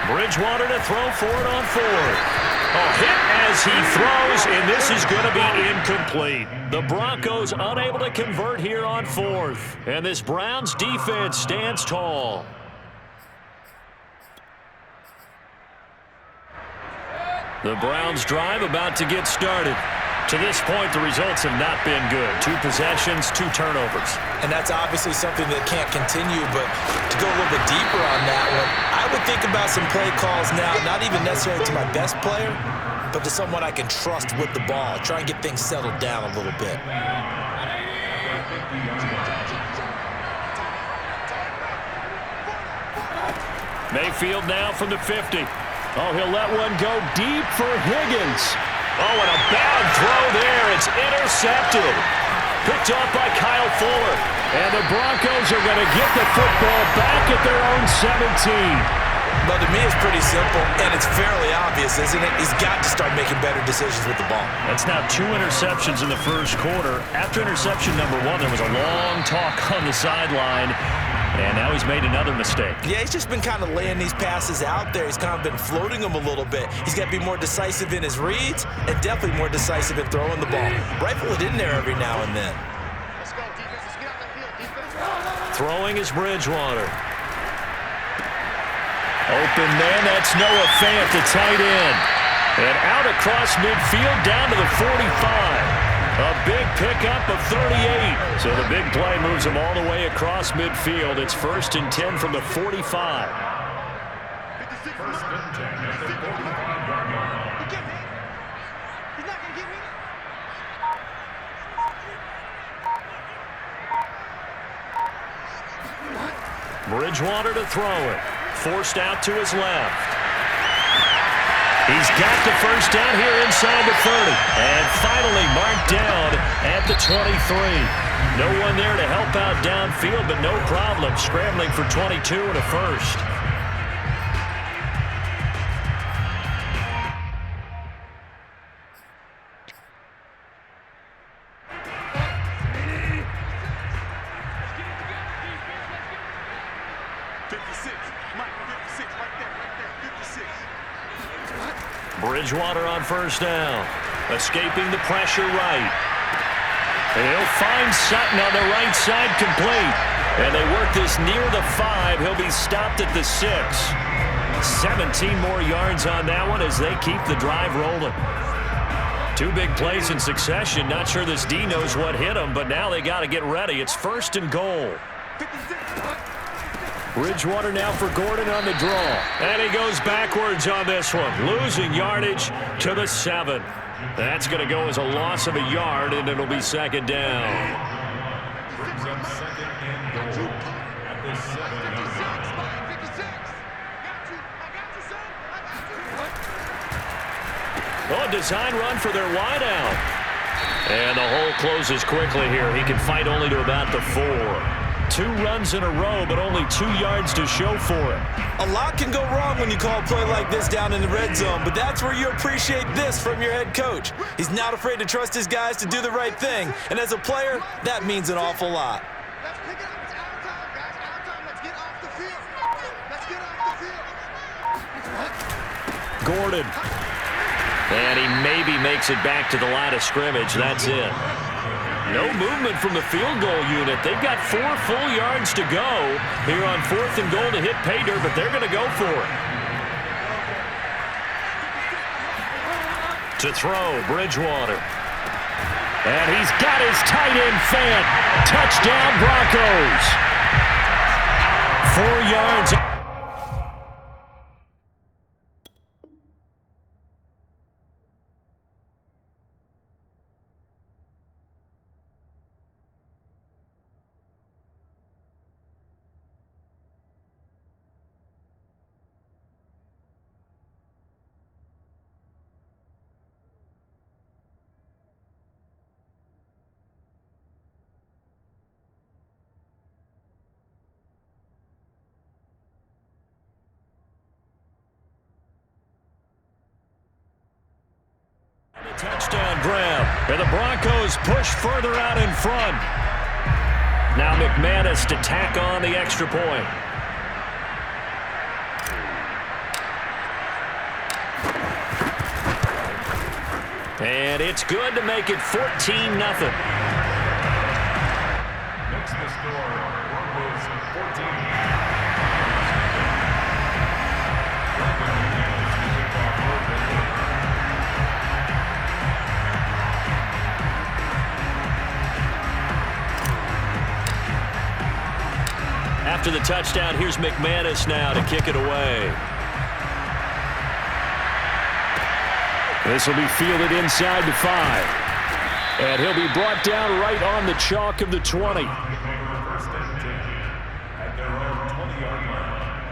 Bridgewater to throw for it on fourth. A hit as he throws, and this is going to be incomplete. The Broncos unable to convert here on fourth. And this Browns defense stands tall. The Browns drive about to get started. To this point, the results have not been good. 2 possessions, 2 turnovers. And that's obviously something that can't continue, but to go a little bit deeper on that one, I would think about some play calls now, not even necessarily to my best player, but to someone I can trust with the ball. Try and get things settled down a little bit. Mayfield now from the 50. Oh, he'll let one go deep for Higgins. Oh, and a bad throw there. It's intercepted. Picked off by Kyle Fuller. And the Broncos are going to get the football back at their own 17. Well, to me, it's pretty simple, and it's fairly obvious, isn't it? He's got to start making better decisions with the ball. That's now 2 interceptions in the first quarter. After interception number 1, there was a long talk on the sideline, and now he's made another mistake. Yeah, he's just been kind of laying these passes out there. He's kind of been floating them a little bit. He's got to be more decisive in his reads and definitely more decisive in throwing the ball. Rifle it in there every now and then. Let's go, defense. Let's get out the field, defense. Throwing is Bridgewater. Open man, that's Noah Fant, the tight end. And out across midfield, down to the 45. A big pickup of 38. So the big play moves him all the way across midfield. It's 1st and 10 from the 45. Bridgewater to throw it. Forced out to his left. He's got the first down here inside the 30. And finally marked down at the 23. No one there to help out downfield, but no problem. Scrambling for 22 and a first. Bridgewater on first down. Escaping the pressure right. And he'll find Sutton on the right side complete. And they work this near the 5. He'll be stopped at the 6. 17 more yards on that one as they keep the drive rolling. 2 big plays in succession. Not sure this D knows what hit him, but now they got to get ready. It's 1st and goal. Bridgewater now for Gordon on the draw. And he goes backwards on this one. Losing yardage to the 7. That's going to go as a loss of a yard, and it'll be 2nd down. Brings up 2nd and goal at the 7. Oh, design run for their wideout. And the hole closes quickly here. He can fight only to about the 4. 2 runs in a row, but only 2 yards to show for it. A lot can go wrong when you call a play like this down in the red zone, but that's where you appreciate this from your head coach. He's not afraid to trust his guys to do the right thing, and as a player, that means an awful lot. Let's pick it up. It's our time, guys. Our time. Let's get off the field. Let's get off the field. Gordon. And he maybe makes it back to the line of scrimmage. That's it. No movement from the field goal unit. They've got 4 full yards to go here on 4th and goal to hit pay dirt, but they're going to go for it. To throw, Bridgewater. And he's got his tight end Fant. Touchdown, Broncos. 4 yards. Touchdown grab, and the Broncos push further out in front. Now McManus to tack on the extra point. And it's good to make it 14-0. Next the score, Broncos 14. After the touchdown, here's McManus now to kick it away. This will be fielded inside the 5. And he'll be brought down right on the chalk of the 20. At their own 20-yard line.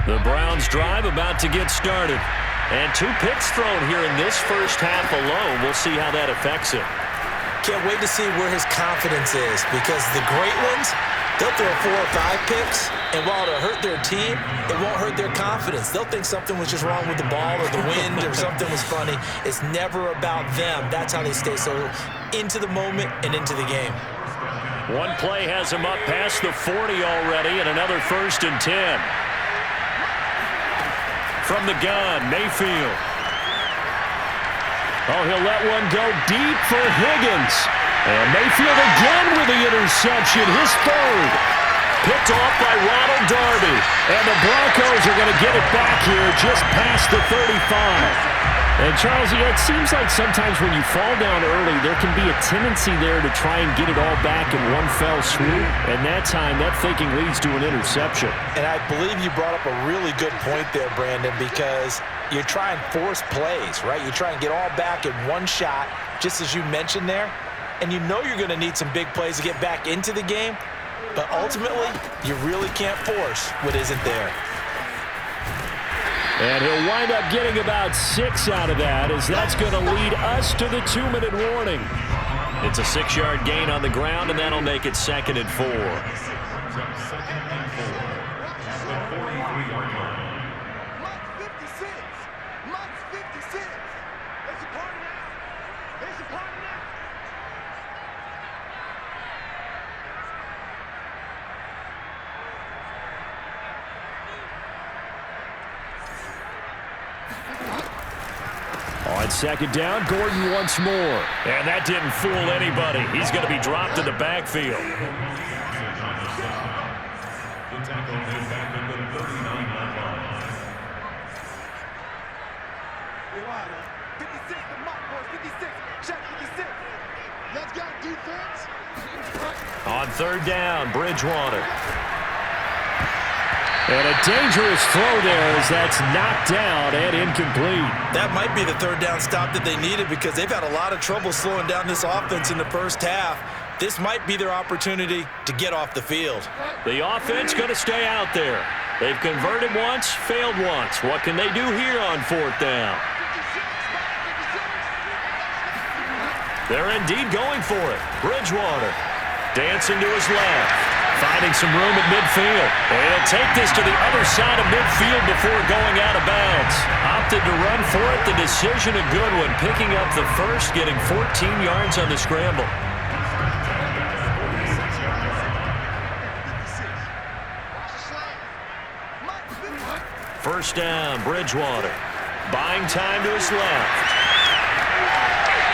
The Browns drive about to get started. And 2 picks thrown here in this first half alone. We'll see how that affects him. Can't wait to see where his confidence is, because the great ones, they'll throw 4 or 5 picks, and while it'll hurt their team, it won't hurt their confidence. They'll think something was just wrong with the ball or the wind or something was funny. It's never about them. That's how they stay so into the moment and into the game. One play has him up past the 40 already, and another 1st and 10. From the gun, Mayfield. Oh, he'll let one go deep for Higgins. And Mayfield again with the interception, his 3rd. Picked off by Ronald Darby. And the Broncos are going to get it back here just past the 35. And, Charles, it seems like sometimes when you fall down early, there can be a tendency there to try and get it all back in one fell swoop. And that time, that thinking leads to an interception. And I believe you brought up a really good point there, Brandon, because you try and force plays, right? You try and get all back in one shot, just as you mentioned there. And you know you're going to need some big plays to get back into the game. But ultimately, you really can't force what isn't there. And he'll wind up getting about 6 out of that, as that's going to lead us to the 2-minute warning. It's a 6-yard gain on the ground, and that'll make it 2nd and 4. Second and 4. At the 43-yard line. Month 56. Month 56. There's a party now. There's a party now. On 2nd down, Gordon once more. And that didn't fool anybody. He's going to be dropped in the backfield. The tackle is back at the 39-yard line. 56, the mark, boys. 56. Check 56. Let's go, defense. On 3rd down, Bridgewater. And a dangerous throw there as that's knocked down and incomplete. That might be the 3rd down stop that they needed, because they've had a lot of trouble slowing down this offense in the first half. This might be their opportunity to get off the field. The offense going to stay out there. They've converted once, failed once. What can they do here on 4th down? They're indeed going for it. Bridgewater dancing to his left. Finding some room at midfield. And he'll take this to the other side of midfield before going out of bounds. Opted to run for it. The decision a good one. Picking up the 1st, getting 14 yards on the scramble. First down, Bridgewater. Buying time to his left.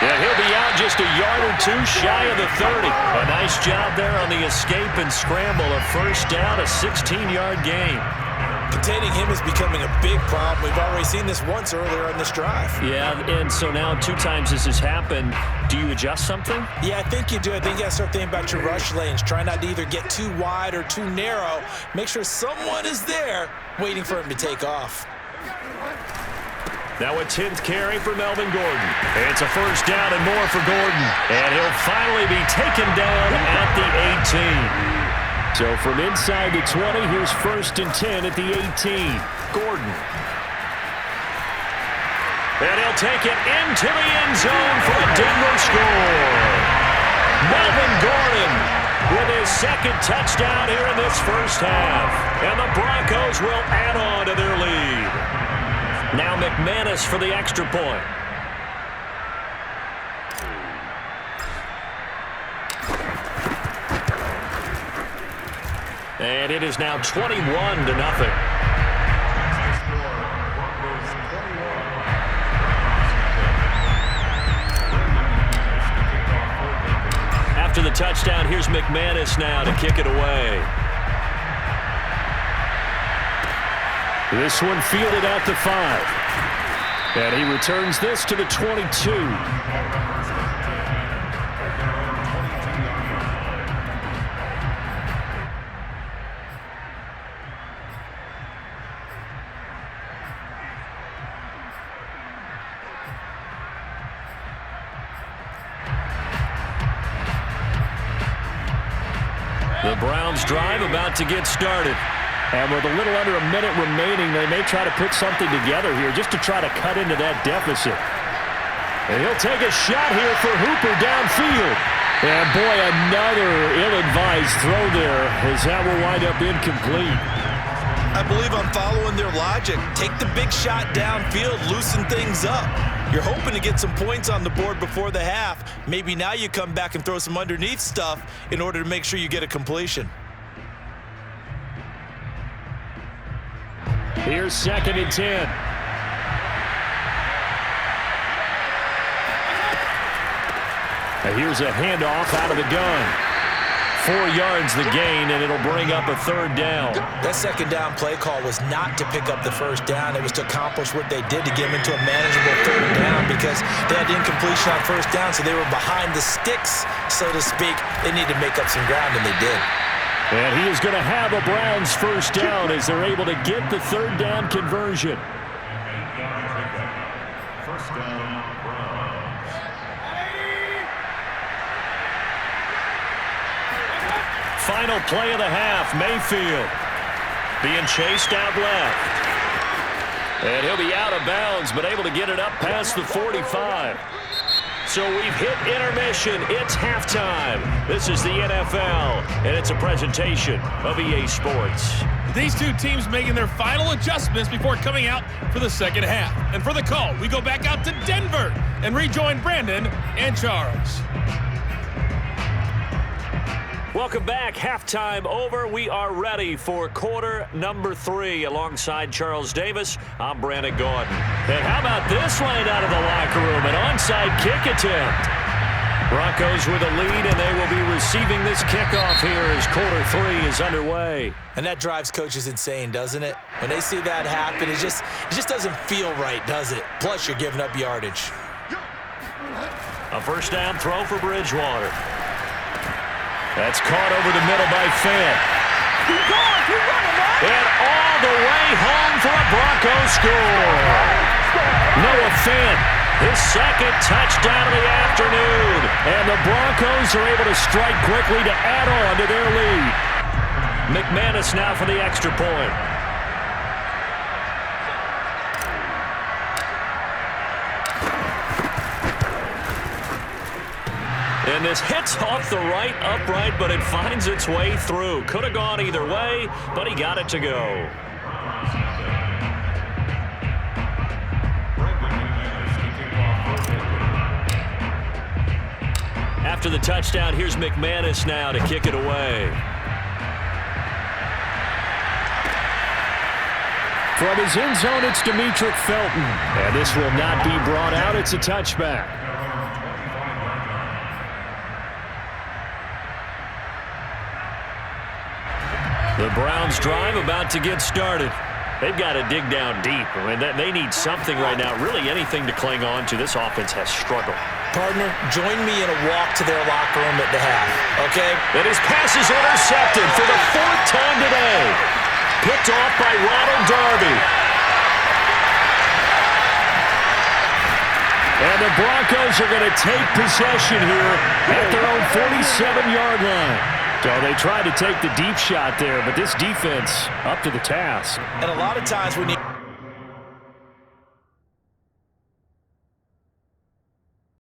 And he'll be out just a yard or 2 shy of the 30. A nice job there on the escape and scramble. A 1st down, a 16-yard gain. Containing him is becoming a big problem. We've already seen this once earlier in this drive. Yeah, and so now 2 times this has happened. Do you adjust something? Yeah, I think you do. I think you got to start thinking about your rush lanes. Try not to either get too wide or too narrow. Make sure someone is there waiting for him to take off. Now a 10th carry for Melvin Gordon. It's a 1st down and more for Gordon. And he'll finally be taken down at the 18. So from inside the 20, here's 1st and 10 at the 18. Gordon. And he'll take it into the end zone for a Denver score. Melvin Gordon with his 2nd touchdown here in this first half. And the Broncos will add on to their lead. Now McManus for the extra point. And it is now 21-0. After the touchdown, here's McManus now to kick it away. This one fielded at the 5. And he returns this to the 22. The Browns drive about to get started. And with a little under a minute remaining, they may try to put something together here just to try to cut into that deficit. And he'll take a shot here for Hooper downfield. And boy, another ill-advised throw there as that will wind up incomplete. I believe I'm following their logic. Take the big shot downfield, loosen things up. You're hoping to get some points on the board before the half. Maybe now you come back and throw some underneath stuff in order to make sure you get a completion. Here's 2nd and 10. Now here's a handoff out of the gun. 4 yards the gain, and it'll bring up a 3rd down. That 2nd down play call was not to pick up the 1st down. It was to accomplish what they did to get them into a manageable 3rd down because they had incompletion on 1st down, so they were behind the sticks, so to speak. They needed to make up some ground, and they did. And he is going to have a Browns 1st down as they're able to get the 3rd down conversion. 1st down, Browns. Final play of the half, Mayfield being chased out left. And he'll be out of bounds, but able to get it up past the 45. So we've hit intermission. It's halftime. This is the NFL, and it's a presentation of EA Sports. These two teams making their final adjustments before coming out for the 2nd half. And for the call, we go back out to Denver and rejoin Brandon and Charles. Welcome back. Halftime over. We are ready for quarter number 3. Alongside Charles Davis, I'm Brandon Gordon. And how about this line out of the locker room? An onside kick attempt. Broncos with a lead, and they will be receiving this kickoff here as quarter 3 is underway. And that drives coaches insane, doesn't it? When they see that happen, it just doesn't feel right, does it? Plus, you're giving up yardage. A 1st down throw for Bridgewater. That's caught over the middle by Fant. And all the way home for a Broncos score. Noah Fant, his 2nd touchdown of the afternoon. And the Broncos are able to strike quickly to add on to their lead. McManus now for the extra point. And this hits off the right upright, but it finds its way through. Could have gone either way, but he got it to go. After the touchdown, here's McManus now to kick it away. From his end zone, it's Demetric Felton. And this will not be brought out. It's a touchback. The Browns drive about to get started. They've got to dig down deep. I mean, they need something right now, really anything to cling on to. This offense has struggled. Partner, join me in a walk to their locker room at the half, okay? And his pass is intercepted for the 4th time today. Picked off by Ronald Darby. And the Broncos are going to take possession here at their own 47-yard line. So they tried to take the deep shot there, but this defense up to the task. And a lot of times when you